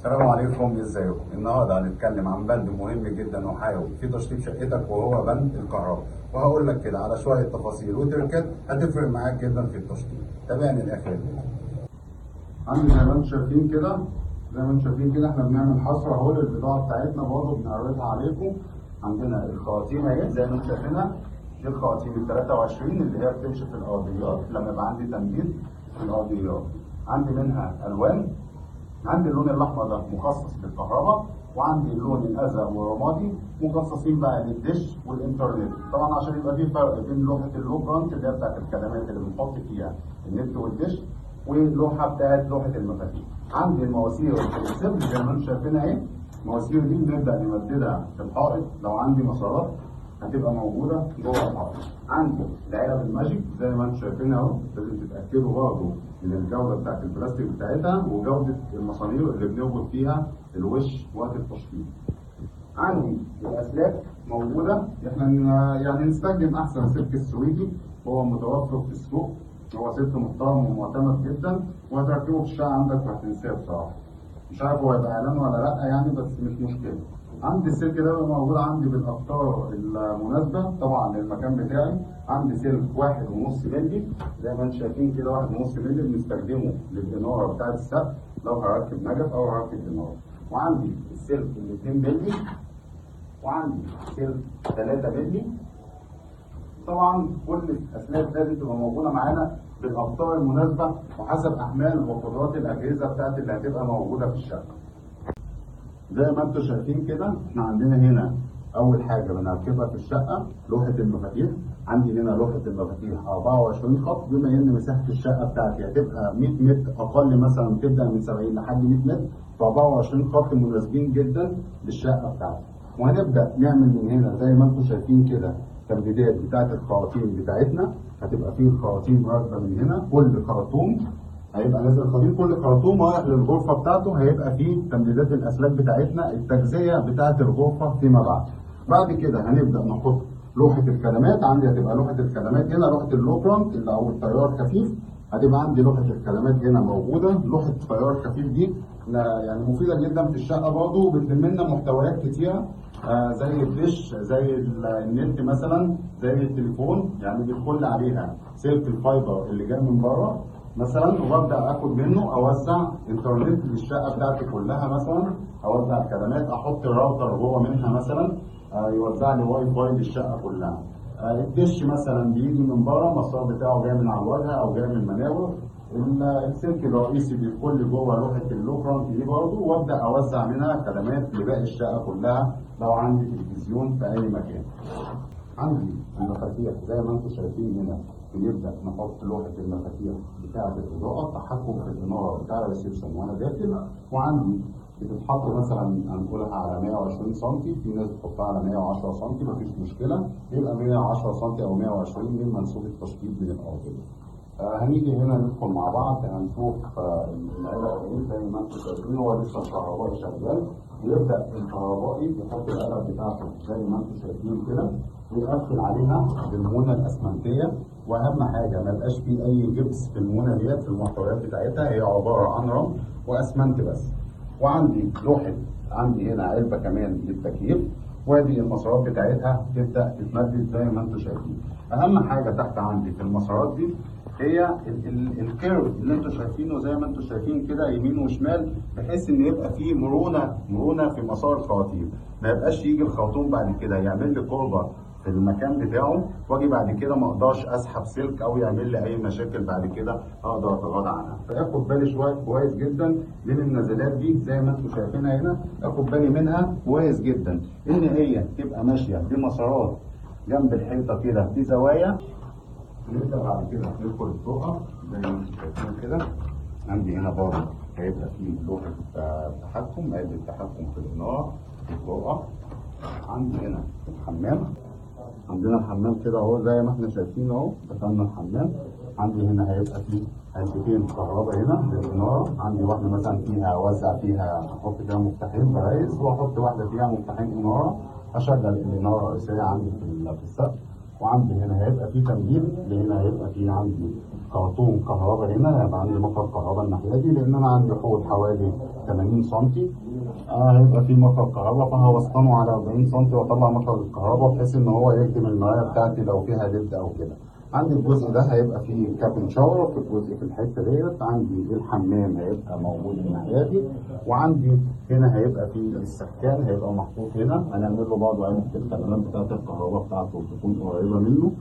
السلام عليكم، ازيكم؟ النهارده هنتكلم عن بند مهم جدا وحيوي في تشطيب شقتك، وهو بند الكهرباء. وهقول لك كده على شويه تفاصيل وتركات هتفرق معاك جدا في التشطيب. تابعني الاخر. عندي زي ما انتم شايفين كده، احنا بنعمل حصر اهو للبضاعه بتاعتنا، برضه بنعرضها عليكم. عندنا الخواتيم اهي زي ما انتم شايفينها، دي الخواتيم ال 23 اللي هي بتمشي في الارضيات لما يبقى عندي تمديد في الارضيات. عندي منها الوان، عندي اللون الاحمر ده مخصص للكهرباء، وعندي اللون الازرق والرمادي مخصصين بقى للدش والانترنت. طبعا عشان يبقى في فرق بين لوحه اللو فرونت اللي هي بتاعت الخدمات اللي بنحط فيها النت والدش، واللوحه بتاعت لوحه المفاتيح. عندي المواسير الفلكسبل زي ما انتم شايفينها اهي. المواسير دي بنبدا نمددها في الحائط، لو عندي مسارات هتبقى موجوده جوه الحائط. عندي العلب الماجيك زي ما انتم شايفينها اهو، لازم تتاكدوا برضه من الجوده بتاعت البلاستيك بتاعتها وجوده المسامير اللي بنربط فيها الوش وقت التشطيب. عندي الاسلاك موجوده، احنا يعني نستخدم احسن سلك السويدي، هو متوفر في السوق، هو سلك محترم ومعتمد جدا، وهتركبه في الشقه عندك وهتنساه بصراحه. مش عارف هو هيبقى اعلان ولا لا يعني، بس مش مشكله. عندي السلك ده بيبقى موجود عندي بالاقطار المناسبه طبعا للمكان بتاعي. عندي سلك 1.5 مللي زي ما انتم شايفين كده، 1.5 مللي بنستخدمه للاناره بتاعت السقف لو هركب نجف او هركب اناره. وعندي السلك ال 2 مللي، وعندي سلك 3 مللي. طبعا كل الاسلاك لازم تبقى موجوده معانا بالاقطار المناسبه وحسب احمال وقدرات الاجهزه بتاعت اللي هتبقى موجوده في الشقه. زي ما انتم شايفين كده، احنا عندنا هنا اول حاجه بنركبها في الشقه لوحه المفاتيح. عندي هنا لوحه المفاتيح 24 خط، بما ان مساحه الشقه بتاعتي هتبقى 100 متر اقل، مثلا تبدا من 70 لحد 100 متر، ف 24 خط مناسبين جدا للشقه بتاعتي. وهنبدا نعمل من هنا زي ما انتم شايفين كده تمديدات بتاعت الخراطيم بتاعتنا. هتبقى فيه الخراطيم راكبه من هنا، كل خرطوم هيبقى نازل خليط، كل خرطوم رايح للغرفه بتاعته هيبقى فيه تمديدات الاسلاك بتاعتنا، التجزئه بتاعت الغرفه فيما بعد. بعد كده هنبدا نحط لوحه الكلمات. عندي هتبقى لوحه الكلمات هنا، لوحه اللوبرانت اللي او التيار الخفيف. هتبقى عندي لوحه الكلمات هنا موجوده. لوحه التيار الخفيف دي يعني مفيده جدا في الشقه، برضه بتضم لنا محتويات كتيره زي الدش، زي النت مثلا، زي التليفون. يعني بيدخل عليها سلك الفايبر اللي جاي من بره مثلا، وببدا اخد منه اوزع انترنت للشقه بتاعتي كلها، مثلا اوزع كلمات، احط الراوتر جوه منها مثلا يوزع لي واي فاي للشقه كلها. الدش مثلا بيجي من بره، المسار بتاعه جاي من على الواجهه او جاي من المناور. السلك الرئيسي بيدخل لي جوه لوحه اللوكرانت دي برضه، وابدا اوزع منها كلمات لباقي الشقه كلها لو عندي تلفزيون في اي مكان. عندي المفاتيح زي ما انتم شايفين هنا، بنبدا نحط لوحه المفاتيح بتاعه الاضاءه، التحكم في الاناره بتاع الريسبشن وانا داخل. وعندي بتتحط مثلا هنقولها على 120 سم، في ناس بتحطها على 110 سم، مفيش مشكله، يبقى 110 سم او 120 من منسوب التشطيب من الارضيه. هنيجي هنا ندخل مع بعض هنشوف العلب ايه. زي ما انتم شايفين هو لسه الكهربائي شغال، بيبدا الكهربائي يحط العلب بتاعته زي ما انتم شايفين كده، ويقفل عليها بالمونه الاسمنتيه. واهم حاجه ما يبقاش فيه اي جبس في المونه ديت، في المحتويات بتاعتها هي عباره عن رمل واسمنت بس. وعندي لوحه، عندي هنا علبه كمان للتكييف، وادي المسارات بتاعتها تبدا تتمدد زي ما انتم شايفين. اهم حاجه تحت عندي في المسارات دي هي الكيرف اللي انتم شايفينه، زي ما انتم شايفين كده يمين وشمال، بحيث ان يبقى فيه مرونه في مسار الخراطيم، ما يبقاش يجي الخرطوم بعد كده يعمل لي كوربه في المكان بتاعه، واجي بعد كده ما اقدرش اسحب سلك او يعمل لي اي مشاكل بعد كده اقدر اتغاضى عنها. فاخد بالي شويه كويس جدا من النزلات دي زي ما انتم شايفينها هنا، اخد بالي منها كويس جدا ان هي تبقى ماشيه بمسارات جنب الحيطه كده في زوايا. نبدا بعد كده ندخل الطرقه زي ما انتم شايفين كده. عندي هنا برضه هيبقى فيه لوحه تحكم، عده تحكم في الاناره في الطرقه. عندي هنا الحمام، عندنا الحمام كده اهو زي ما احنا شايفين اهو، دخلنا الحمام. عندي هنا هيبقى فيه علبتين كهرباء هنا للاناره. عندي واحده مثلا فيها اوزع فيها، احط فيها مفتاحين برايز، واحط واحده فيها مفتاحين اناره، اشغل الاناره الرئيسيه عندي في السقف، وعندي هنا هيبقى فيه تمديد، هنا هيبقى فيه عندي خرطوم كهرباء، هنا هيبقى عندي مخرج كهرباء الناحيه دي لان انا عندي حوض حوالي 80 سم. هيبقى فيه مخرج كهرباء، فهوصله على 40 سم واطلع مخرج الكهرباء بحيث ان هو يخدم المرايه بتاعتي لو فيها ليد او كده. عندي الجزء ده هيبقى فيه كابن شاور، في الجزء في الحته ديت عندي الحمام هيبقى موجود الناحيه دي، وعندي هنا هيبقى فيه السخان هيبقى محطوط هنا، هنعمل له برضه علبه الخدمات بتاعت الكهرباء بتاعته تكون قريبه منه،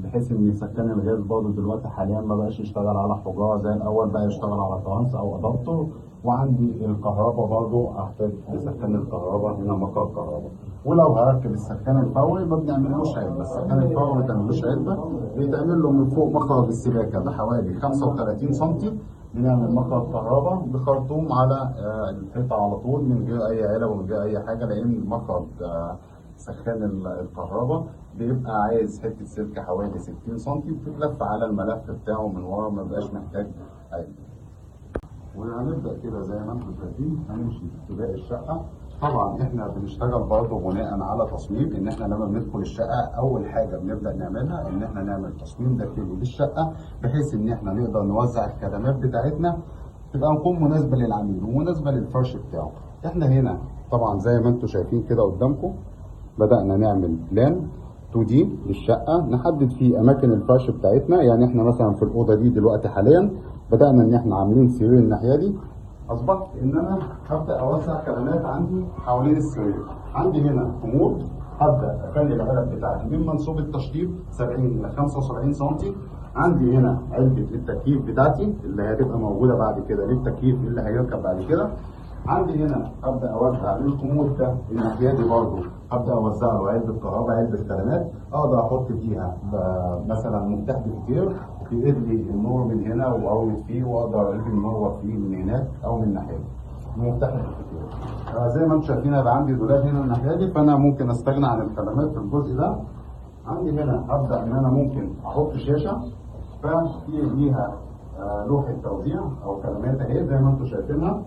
بحيث ان سخان الغاز برضه دلوقتي حاليا ما بقاش يشتغل على حجاره زي الاول، بقى يشتغل على ترانس او ادابتور. وعندي الكهرباء برضه احتاج لسخان الكهرباء، هنا مخرج كهرباء. ولو هركب السخان الفوري ما بنعملوش علبه، السخان الفوري ما بنعملوش علبه، بيتعمل له من فوق مخرج السباكه بحوالي 35 سم، بنعمل مخرج كهرباء بخرطوم على الحيطه على طول من غير اي علب ومن غير اي حاجه، لان مخرج سخان الكهرباء بيبقى عايز حته سلك حوالي 60 سم بتتلف على الملف بتاعه من ورا، ما بقاش محتاج علبه. وهنبدا كده زي ما انتم شايفين هنمشي في باقي الشقه. طبعا احنا بنشتغل برضه بناء على تصميم، ان احنا لما بندخل الشقه اول حاجه بنبدا نعملها ان احنا نعمل تصميم داخلي للشقه، بحيث ان احنا نقدر نوزع الخدمات بتاعتنا تبقى نكون مناسبه للعميل ومناسبه للفرش بتاعه. احنا هنا طبعا زي ما انتم شايفين كده قدامكم بدانا نعمل بلان 2 دي للشقه، نحدد فيه اماكن الفرش بتاعتنا. يعني احنا مثلا في الاوضه دي دلوقتي حاليا بدانا ان احنا عاملين سرير الناحيه دي، اصبحت ان انا هبدا اوسع خدمات عندي حوالين السرير. عندي هنا كومود، هبدا اخلي العلب بتاعتي من منسوب التشطيب 70 الى 75 سم. عندي هنا علبه التكييف بتاعتي اللي هتبقى موجوده بعد كده للتكييف اللي هيركب بعد كده. عندي هنا هبدا اوزع للكومود ده الناحيه دي برضه، هبدا اوزع له علبه كهرباء، علبه خدمات اقدر احط فيها مثلا مفتاح كتير يقيد لي النور من هنا واولد فيه، واقدر اجيب النور فيه من هناك او من الناحيه دي. المفتاح الكتير زي ما انتم شايفين هيبقى عندي دولاب هنا الناحيه دي، فانا ممكن استغنى عن الخدمات في الجزء ده. عندي هنا هبدا ان انا ممكن احط شاشه ففي ليها لوحه توزيع او خدمات اهي زي ما انتم شايفينها.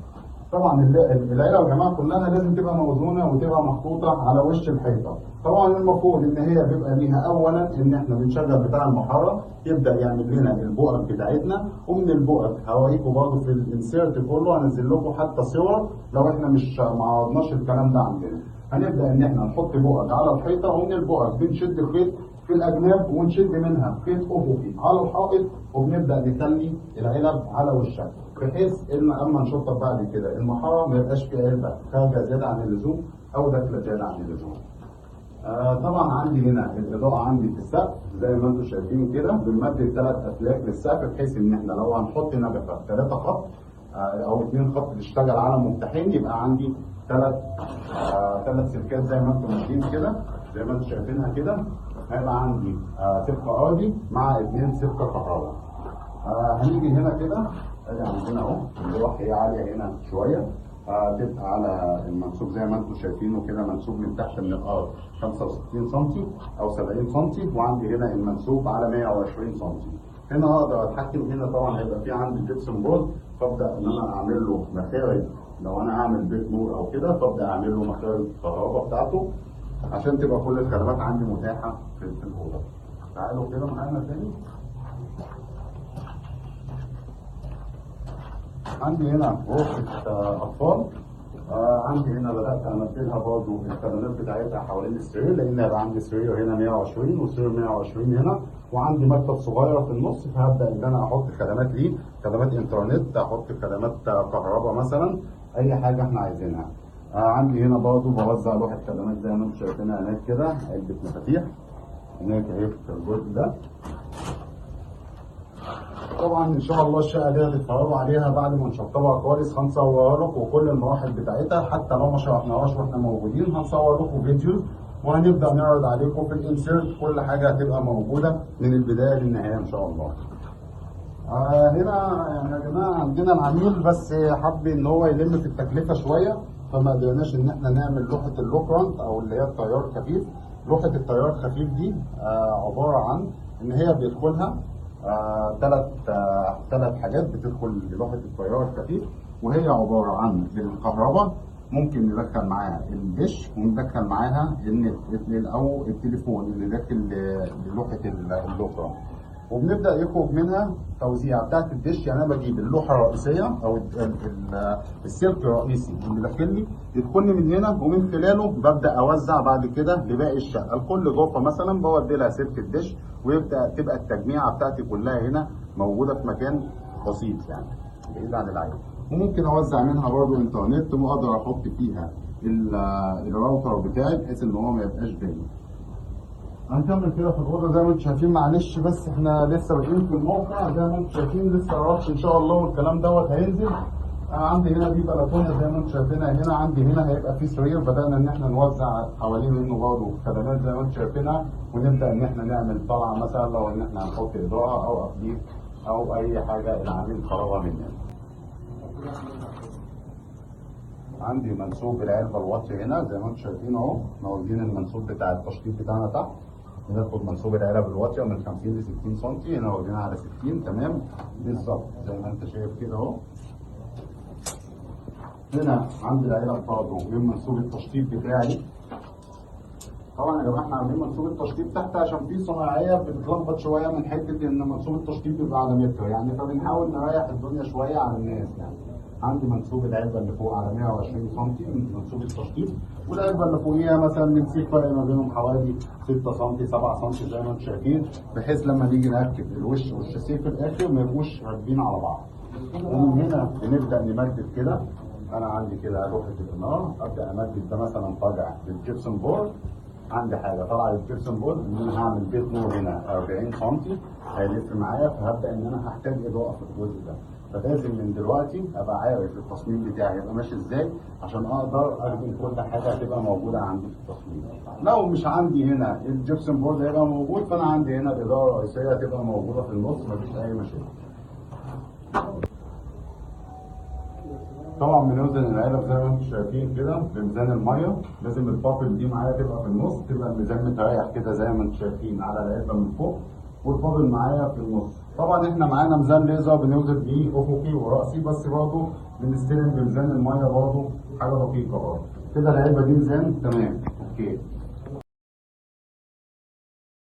طبعا العيله يا جماعه كلها لازم تبقى موزونه وتبقى محطوطه على وش الحيطه. طبعا المفروض ان هي بيبقى ليها اولا ان احنا بنشغل بتاع المحاره يبدا يعمل لنا البؤر بتاعتنا، ومن البؤر هوريكم برضه في الانسيرت كله هنزل لكم حتى صور لو احنا مش ما عرضناش الكلام ده عندنا. هنبدا ان احنا نحط بؤر على الحيطه، ومن البؤر بنشد خيط في الاجناب ونشد منها خيط افقي على الحائط، وبنبدا نخلي العلب على وشها بحيث ان اما نشطب بعد كده المحاره ما يبقاش فيها علبه خارجه زياده عن اللزوم او داخله زياده عن اللزوم. طبعا عندي هنا الاضاءه عندي في السقف زي ما انتم شايفين كده بنمدد 3 اسلاك للسقف، بحيث ان احنا لو هنحط نجفه 3 خط او 2 خط تشتغل على مفتاحين يبقى عندي 3 سلكات زي ما انتم ماشيين كده زي ما انتم شايفينها كده. هيبقى عندي سلك ارضي مع 2 سلك كهرباء. هنيجي هنا كده ادي عندنا اهو اللوح هي عاليه هنا شويه، تبقى على المنسوب زي ما انتم شايفينه كده منسوب من تحت من الارض 65 سم او 70 سم، وعندي هنا المنسوب على 120 سم. هنا اقدر اتحكم، هنا طبعا هيبقى في عندي جبسن بورد، فابدا ان انا اعمل له مخارج لو انا هعمل بيت نور او كده، فابدا اعمل له مخارج الكهرباء بتاعته عشان تبقى كل الخدمات عندي متاحه في الاوضه. تعالوا كده معانا تاني. عندي هنا غرفة أطفال، عندي هنا بدأت أنزلها برضه الخدمات بتاعتها حوالين السرير، لأن هيبقى عندي سرير هنا 120 وسرير 120 هنا، وعندي مكتب صغير في النص، فهبدأ إن أنا أحط خدمات ليه، خدمات إنترنت، أحط خدمات كهرباء مثلا، أي حاجة إحنا عايزينها. عندي هنا برضه بوزع لوحة خدمات زي ما أنتم شايفينها هناك كده، علبة مفاتيح هناك أهي في الجزء ده. طبعا ان شاء الله الشقه دي هتتفرجوا عليها بعد ما نشطبها كويس، هنصورها لكم وكل المراحل بتاعتها، حتى لو ما شرحناهاش واحنا موجودين هنصور لكم فيديو وهنبدا نعرض عليكم في الانسيرت، كل حاجه هتبقى موجوده من البدايه للنهايه ان شاء الله. هنا يعني يا جماعه عندنا العميل بس حب ان هو يلم في التكلفه شويه، فما قدرناش ان احنا نعمل لوحه اللوكرانت او اللي هي التيار الخفيف. لوحه التيار الخفيف دي عباره عن ان هي بيدخلها ثلاث حاجات بتدخل لوحه التيار الخفيف، وهي عباره عن الكهرباء ممكن ندخل معاها الدش وندخل معاها النت او التليفون اللي داخل لوحه اللوحه، وبنبدا يخرج منها توزيع بتاعت الدش. يعني انا بجيب اللوحه الرئيسيه او السلك الرئيسي اللي داخل لي يدخل لي من هنا، ومن خلاله ببدا اوزع بعد كده لباقي الشقه. لكل غرفه مثلا بودي لها سلك الدش، ويبدا تبقى التجميعه بتاعتي كلها هنا موجوده في مكان بسيط يعني بعيد عن العين. وممكن اوزع منها برضه انترنت، واقدر احط فيها الراوتر بتاعي بحيث ان هو ما يبقاش باين. هنكمل كده في الاوضه زي ما انتم شايفين. معلش بس احنا لسه بادئين في الموقع زي ما انتم شايفين، لسه الرش ان شاء الله والكلام دوت هينزل. عندي هنا دي بلكونه زي ما انتم شايفينها، هنا عندي هنا هيبقى في سرير، بدانا ان احنا نوزع حوالين منه برضه خدمات زي ما انتم شايفينها، ونبدا ان احنا نعمل طلعه مثلا لو ان احنا هنحط اضاءه او ابليك او اي حاجه العميل طلبها مننا. عندي منسوب العلبه الواطي هنا زي ما انتم شايفين اهو، احنا واخدين المنسوب بتاع التشطيب بتاعنا تحت. بناخد منسوب العلب الواطيه من 50 ل 60 سم، هنا واخدينها على 60 تمام بالظبط زي ما انت شايف كده اهو. هنا عندي العلب برضه من منسوب التشطيب بتاعي. طبعا يا جماعه احنا عاملين منسوب التشطيب تحت عشان في صناعيه بتتلخبط شويه من حته ان منسوب التشطيب بيبقى على متر يعني، فبنحاول نريح الدنيا شويه على الناس يعني. عندي منسوب العلبه اللي فوق على 120 سم من منسوب التشطيب، والعلبه اللي فوقيها مثلا نمسك فرق ما بينهم حوالي 6 سم 7 سم زي ما انتم شايفين، بحيث لما نيجي نركب الوش والشاسيه في الاخر ما يبقوش راكبين على بعض. ومن هنا بنبدا نمدد كده. انا عندي كده لوحه النار، ابدا امدد ده مثلا طالع بالجبسون بورد. عندي حاجه طالعه للجبسون بورد ان انا هعمل بيت نور هنا 40 سم هيلف معايا، فهبدا ان انا هحتاج اضاءه في الجزء ده. فلازم من دلوقتي ابقى عارف التصميم بتاعي هيبقى ماشي ازاي عشان اقدر اخدم كل حاجه هتبقى موجوده عندي في التصميم. لو مش عندي هنا الجبسون بورد هيبقى موجود، فانا عندي هنا الاضاءه الرئيسيه هتبقى موجوده في النص، مفيش اي مشاكل. طبعا بنوزن العلب زي ما انتم شايفين كده بميزان الميه، لازم البابل دي معايا تبقى في النص، تبقى الميزان متريح كده زي ما انتم شايفين على العلبه من فوق، والبابل معايا في النص. طبعا احنا معانا ميزان ليزر بنوزن بيه افقي وراسي، بس برضه بنستلم بميزان الميه برضه حاجه دقيقه برضه. كده العلبه دي ميزان تمام اوكي.